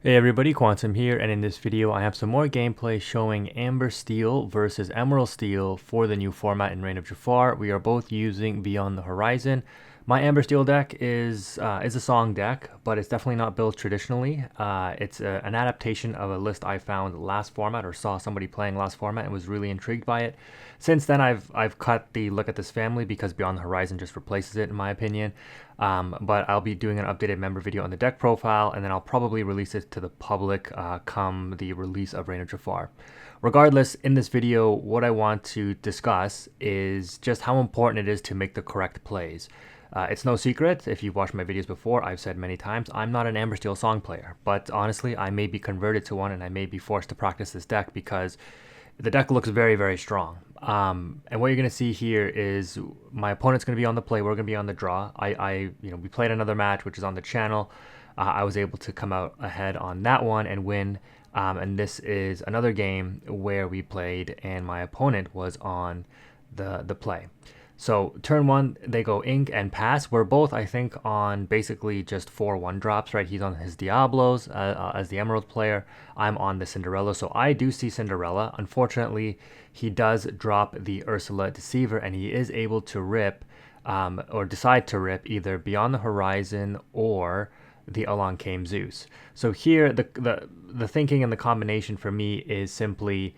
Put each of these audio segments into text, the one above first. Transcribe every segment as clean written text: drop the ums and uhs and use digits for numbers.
Hey everybody, Quantum here, and in this video I have some more gameplay showing Amber Steel versus Emerald Steel for the new format in Reign of Jafar. We are both using Beyond the Horizon. My Amber Steel deck is a song deck, but it's definitely not built traditionally. It's an adaptation of a list I found last format, or saw somebody playing last format and was really intrigued by it. Since then, I've cut the look at this family because Beyond the Horizon just replaces it, in my opinion. But I'll be doing an updated member video on the deck profile, and then I'll probably release it to the public come the release of Reign of Jafar. Regardless, in this video, what I want to discuss is just how important it is to make the correct plays. It's no secret, if you've watched my videos before, I've said many times, I'm not an Amber Steel song player, but honestly, I may be converted to one and I may be forced to practice this deck because the deck looks very, very strong. And what you're going to see here is my opponent's going to be on the play, we're going to be on the draw. We played another match, which is on the channel. I was able to come out ahead on that one and win. And this is another game where we played and my opponent was on the play. So turn one, they go ink and pass. We're both, I think, on basically just 4-1 drops, right? He's on his Diablos as the Emerald player. I'm on the Cinderella. So I do see Cinderella. Unfortunately, he does drop the Ursula Deceiver, and he is able to rip or decide to rip either Beyond the Horizon or the Along Came Zeus. So here, the thinking and the combination for me is simply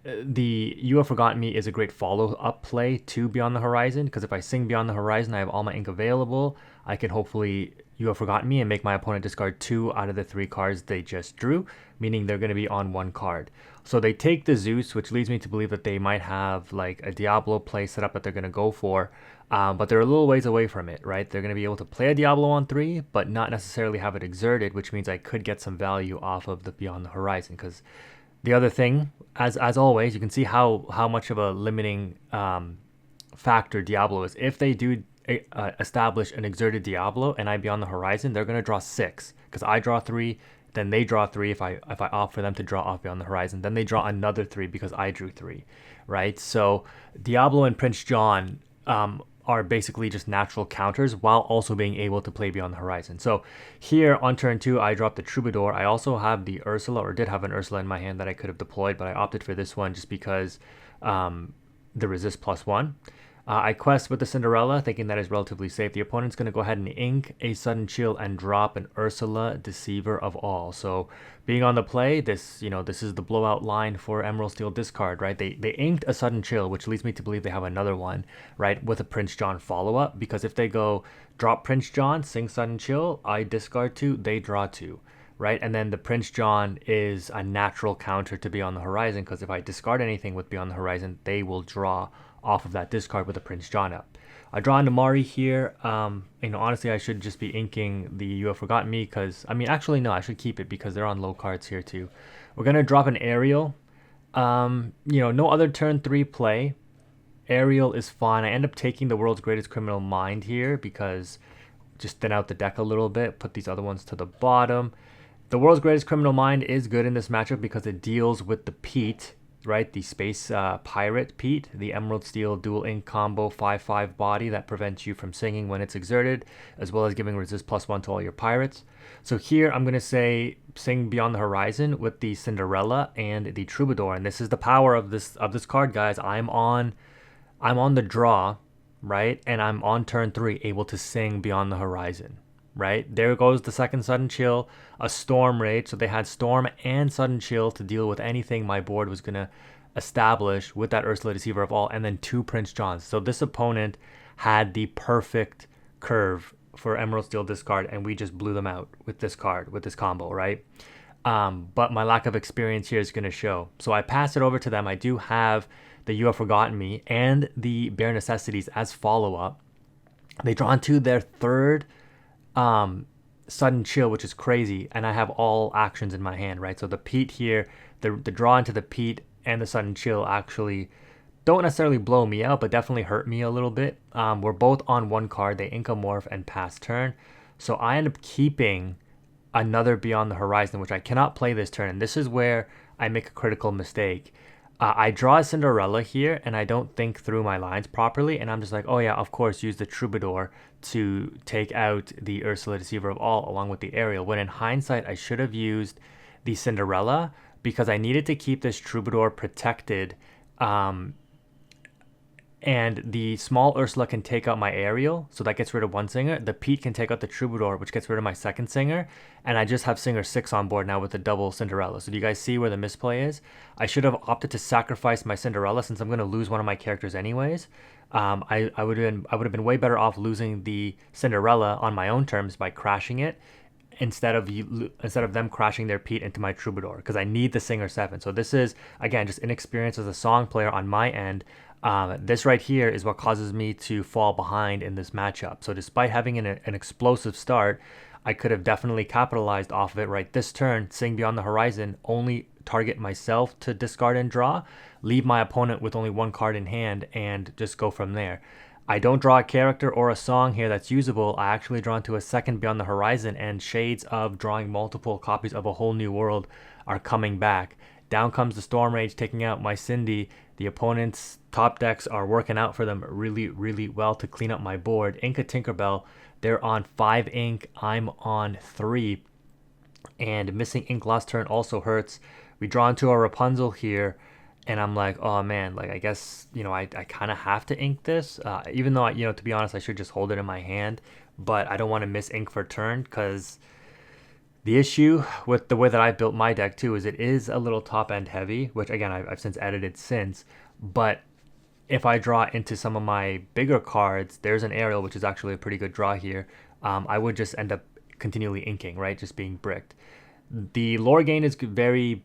the You Have Forgotten Me is a great follow-up play to Beyond the Horizon, because if I sing Beyond the Horizon, I have all my ink available. I can hopefully You Have Forgotten Me and make my opponent discard 2 out of the 3 cards they just drew, meaning they're going to be on 1 card. So they take the Zeus, which leads me to believe that they might have like a Diablo play set up that they're going to go for, but they're a little ways away from it, right? They're going to be able to play a Diablo on 3, but not necessarily have it exerted, which means I could get some value off of the Beyond the Horizon, because the other thing, as always, you can see how much of a limiting factor Diablo is. If they do establish an exerted Diablo and I Beyond the Horizon, they're going to draw 6, because I draw 3, then they draw 3 if I opt for them to draw off Beyond the Horizon. Then they draw another 3 because I drew 3, right? So Diablo and Prince John are basically just natural counters while also being able to play Beyond the Horizon. So here on turn 2, I dropped the Troubadour. I also have the Ursula, or did have an Ursula in my hand that I could have deployed, but I opted for this one just because the resist +1. I quest with the Cinderella, thinking that is relatively safe. The opponent's going to go ahead and ink a Sudden Chill and drop an Ursula, Deceiver of All. So being on the play, this is the blowout line for Emerald Steel discard, right? They inked a Sudden Chill, which leads me to believe they have another one, right, with a Prince John follow-up, because if they go drop Prince John, sing Sudden Chill, I discard 2, they draw 2. Right, and then the Prince John is a natural counter to Beyond the Horizon, because if I discard anything with Beyond the Horizon, they will draw off of that discard with a Prince John up. I draw an Amari here. Honestly, I should just be inking the You Have Forgotten Me, because, actually, no, I should keep it because they're on low cards here too. We're going to drop an Aerial. No other turn 3 play. Aerial is fine. I end up taking the World's Greatest Criminal Mind here because just thin out the deck a little bit, put these other ones to the bottom. The World's Greatest Criminal Mind is good in this matchup because it deals with the Pete, right? The Space Pirate Pete, the Emerald Steel Dual Ink combo 5/5 body that prevents you from singing when it's exerted, as well as giving resist +1 to all your pirates. So here I'm going to say sing Beyond the Horizon with the Cinderella and the Troubadour, and this is the power of this card, guys. I'm on the draw, right? And I'm on turn 3 able to sing Beyond the Horizon. Right, there goes the second Sudden Chill, a Storm Rage. So they had Storm and Sudden Chill to deal with anything my board was going to establish with that Ursula Deceiver of All, and then 2 Prince Johns. So this opponent had the perfect curve for Emerald Steel discard, and we just blew them out with this card, with this combo, right? But my lack of experience here is going to show. So I pass it over to them. I do have the You Have Forgotten Me and the Bare Necessities as follow-up. They draw into their third Sudden Chill, which is crazy, and I have all actions in my hand, right? So the Pete here, the draw into the Pete and the Sudden Chill actually don't necessarily blow me out, but definitely hurt me a little bit. We're both on 1 card. They Incomorph and pass turn, so I end up keeping another Beyond the Horizon, which I cannot play this turn, and this is where I make a critical mistake. I draw a Cinderella here, and I don't think through my lines properly, and I'm just like, oh yeah, of course, use the Troubadour to take out the Ursula Deceiver of All along with the Ariel. When in hindsight, I should have used the Cinderella because I needed to keep this Troubadour protected. Um, and the small Ursula can take out my Ariel, so that gets rid of one singer. The Pete can take out the Troubadour, which gets rid of my second singer, and I just have singer 6 on board now with the double Cinderella. So do you guys see where the misplay is? I should have opted to sacrifice my Cinderella since I'm going to lose one of my characters anyways. I would have been way better off losing the Cinderella on my own terms by crashing it instead of them crashing their Pete into my Troubadour because I need the singer 7. So this is again just inexperience as a song player on my end. This right here is what causes me to fall behind in this matchup. So despite having an explosive start, I could have definitely capitalized off of it right this turn, Sing Beyond the Horizon, only target myself to discard and draw, leave my opponent with only one card in hand, and just go from there. I don't draw a character or a song here that's usable. I actually draw into a second Beyond the Horizon, and shades of drawing multiple copies of A Whole New World are coming back. Down comes the Storm Rage, taking out my Cindy. The opponent's top decks are working out for them really, really well to clean up my board. Inca Tinkerbell, they're on 5 ink. I'm on 3. And missing ink last turn also hurts. We draw into a Rapunzel here. And I'm like, oh man, like I guess, I kind of have to ink this. Even though, to be honest, I should just hold it in my hand. But I don't want to miss ink for turn because the issue with the way that I built my deck too is it is a little top end heavy, which again I've since edited since. But if I draw into some of my bigger cards, there's an Ariel, which is actually a pretty good draw here. I would just end up continually inking, right? Just being bricked. The lore gain is very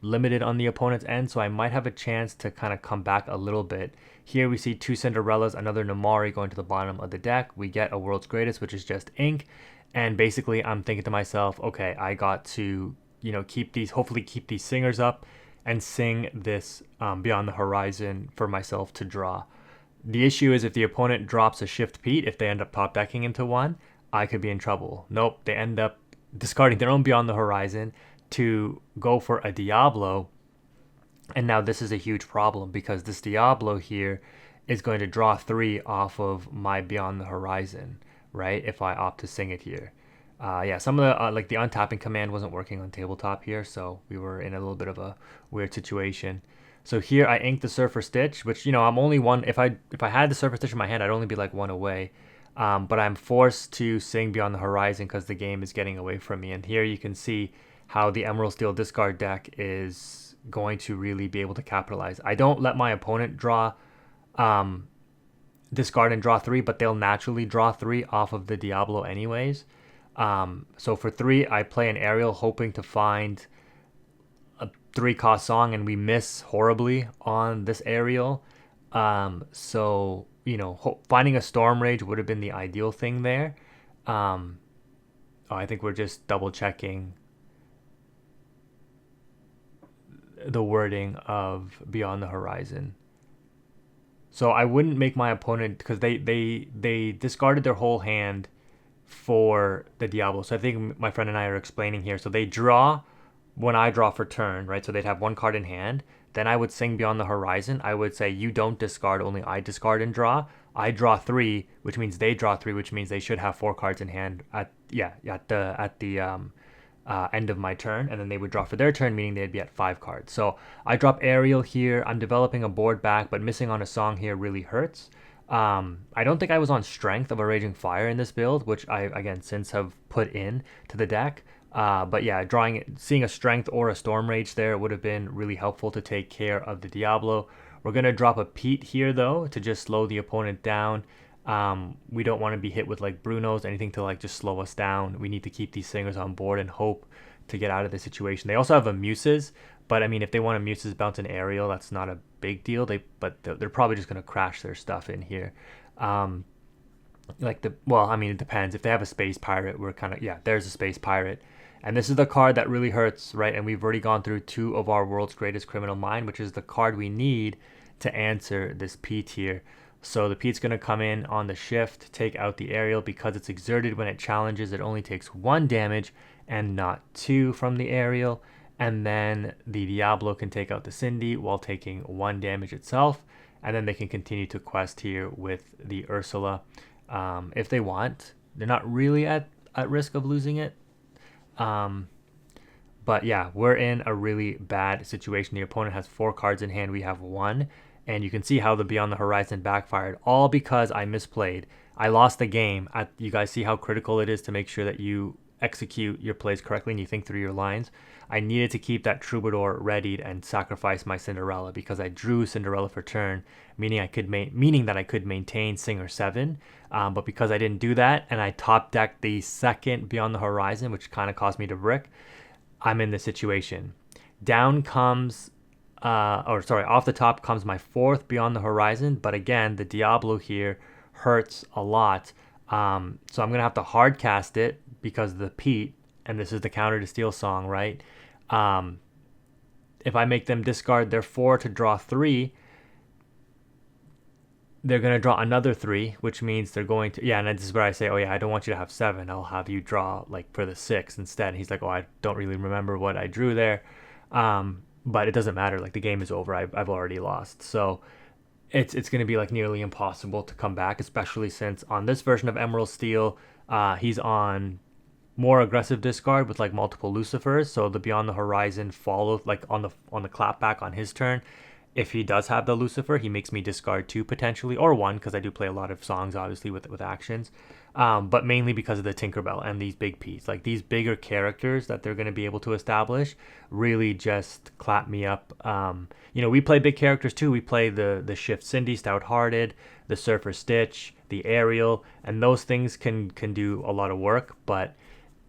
limited on the opponent's end, so I might have a chance to kind of come back a little bit. Here we see 2 Cinderellas, another Namari going to the bottom of the deck. We get a World's Greatest, which is just ink. And basically, I'm thinking to myself, okay, I got to, hopefully keep these singers up and sing this Beyond the Horizon for myself to draw. The issue is if the opponent drops a Shift Pete, if they end up top decking into one, I could be in trouble. Nope, they end up discarding their own Beyond the Horizon to go for a Diablo. And now this is a huge problem because this Diablo here is going to draw 3 off of my Beyond the Horizon, right? If I opt to sing it here. Yeah, some of the like the untapping command wasn't working on tabletop here, so we were in a little bit of a weird situation. So here I inked the Surfer Stitch, which I'm only one. If I had the Surfer Stitch in my hand, I'd only be like 1 away. But I'm forced to sing Beyond the Horizon because the game is getting away from me. And here you can see how the Emerald Steel discard deck is going to really be able to capitalize. I don't let my opponent draw discard and draw 3, but they'll naturally draw 3 off of the Diablo anyways. So for 3, I play an Ariel hoping to find a 3-cost song, and we miss horribly on this Ariel. So, finding a Storm Rage would have been the ideal thing there. I think we're just double checking the wording of Beyond the Horizon. So I wouldn't make my opponent, because they discarded their whole hand for the Diablo. So I think my friend and I are explaining here. So they draw when I draw for turn, right? So they'd have 1 card in hand. Then I would sing Beyond the Horizon. I would say, you don't discard, only I discard and draw. I draw 3, which means they draw 3, which means they should have 4 cards in hand at the end of my turn, and then they would draw for their turn, meaning they'd be at 5 cards. So I drop Ariel here. I'm developing a board back, but missing on a song here really hurts. I don't think I was on Strength of a Raging Fire in this build, which I, again, since have put in to the deck. But yeah, seeing a Strength or a Storm Rage there would have been really helpful to take care of the Diablo. We're going to drop a Pete here, though, to just slow the opponent down. We don't want to be hit with like Bruno's, anything to like just slow us down. We need to keep these singers on board and hope to get out of the situation. They also have a Muses, but I mean, if they want a Muses bounce an Ariel, that's not a big deal. They're probably just going to crash their stuff in here. It depends. If they have a Space Pirate, we're kind of, yeah, there's a Space Pirate. And this is the card that really hurts, right? And we've already gone through 2 of our World's Greatest Criminal Mind, which is the card we need to answer this Pete here. So the Pete's going to come in on the shift, take out the Ariel. Because it's exerted when it challenges, it only takes 1 damage and not 2 from the Ariel. and then the Diablo can take out the Cindy while taking 1 damage itself, and then they can continue to quest here with the Ursula if they want. They're not really at risk of losing it. But yeah, we're in a really bad situation. The opponent has 4 cards in hand. We have 1. And you can see how the Beyond the Horizon backfired, all because I misplayed. I lost the game. You guys see how critical it is to make sure that you execute your plays correctly and you think through your lines. I needed to keep that Troubadour readied and sacrifice my Cinderella because I drew Cinderella for turn, meaning that I could maintain Singer 7. But because I didn't do that and I top decked the second Beyond the Horizon, which kind of cost me to brick, I'm in this situation. Down comes, off the top comes my 4th Beyond the Horizon. But again, the Diablo here hurts a lot. So I'm going to have to hard cast it because of the Pete. And this is the counter to Steel Song, right? If I make them discard their 4 to draw 3, they're going to draw another 3, which means they're going to, yeah, and this is where I say, oh yeah, I don't want you to have 7. I'll have you draw like for the 6 instead. And he's like, oh, I don't really remember what I drew there. But it doesn't matter. Like the game is over. I've already lost. So it's going to be like nearly impossible to come back, especially since on this version of Emerald Steel, he's on more aggressive discard with like multiple Lucifers. So the Beyond the Horizon follow like on the clapback on his turn. If he does have the Lucifer, he makes me discard 2 potentially, or 1, because I do play a lot of songs, obviously, with actions. But mainly because of the Tinkerbell and these big Ps. Like, these bigger characters that they're going to be able to establish really just clap me up. We play big characters, too. We play the Shift Cindy, Stout-Hearted, the Surfer Stitch, the Ariel, and those things can do a lot of work, but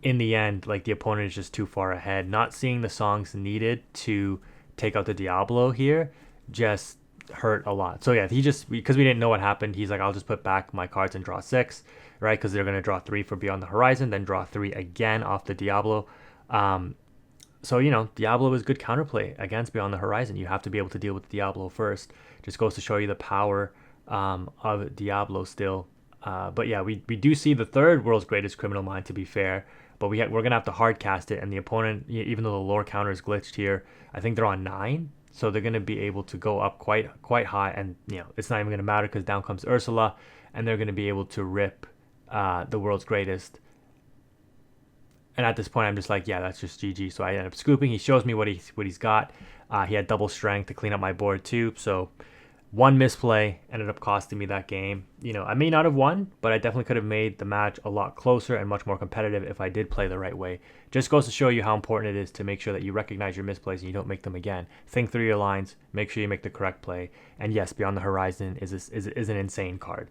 in the end, like, the opponent is just too far ahead. Not seeing the songs needed to take out the Diablo here just hurt a lot. So yeah, because we didn't know what happened, he's like, I'll just put back my cards and draw 6, right? Because they're going to draw 3 for Beyond the Horizon, then draw 3 again off the Diablo. So, Diablo is good counterplay against Beyond the Horizon. You have to be able to deal with Diablo first. Just goes to show you the power of Diablo still. But yeah, we do see the 3rd World's Greatest Criminal Mind, to be fair. But we're going to have to hard cast it. And the opponent, even though the lore counter is glitched here, I think they're on 9. So they're going to be able to go up quite high. And, it's not even going to matter because down comes Ursula. And they're going to be able to rip the World's Greatest. And at this point, I'm just like, yeah, that's just GG. So I end up scooping. He shows me what he's got. He had double strength to clean up my board too. So 1 misplay ended up costing me that game. I may not have won, but I definitely could have made the match a lot closer and much more competitive if I did play the right way. Just goes to show you how important it is to make sure that you recognize your misplays and you don't make them again. Think through your lines, make sure you make the correct play. And yes, Beyond the Horizon is an insane card.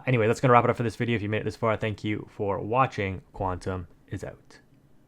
Anyway, that's going to wrap it up for this video. If you made it this far, thank you for watching. Quantum is out.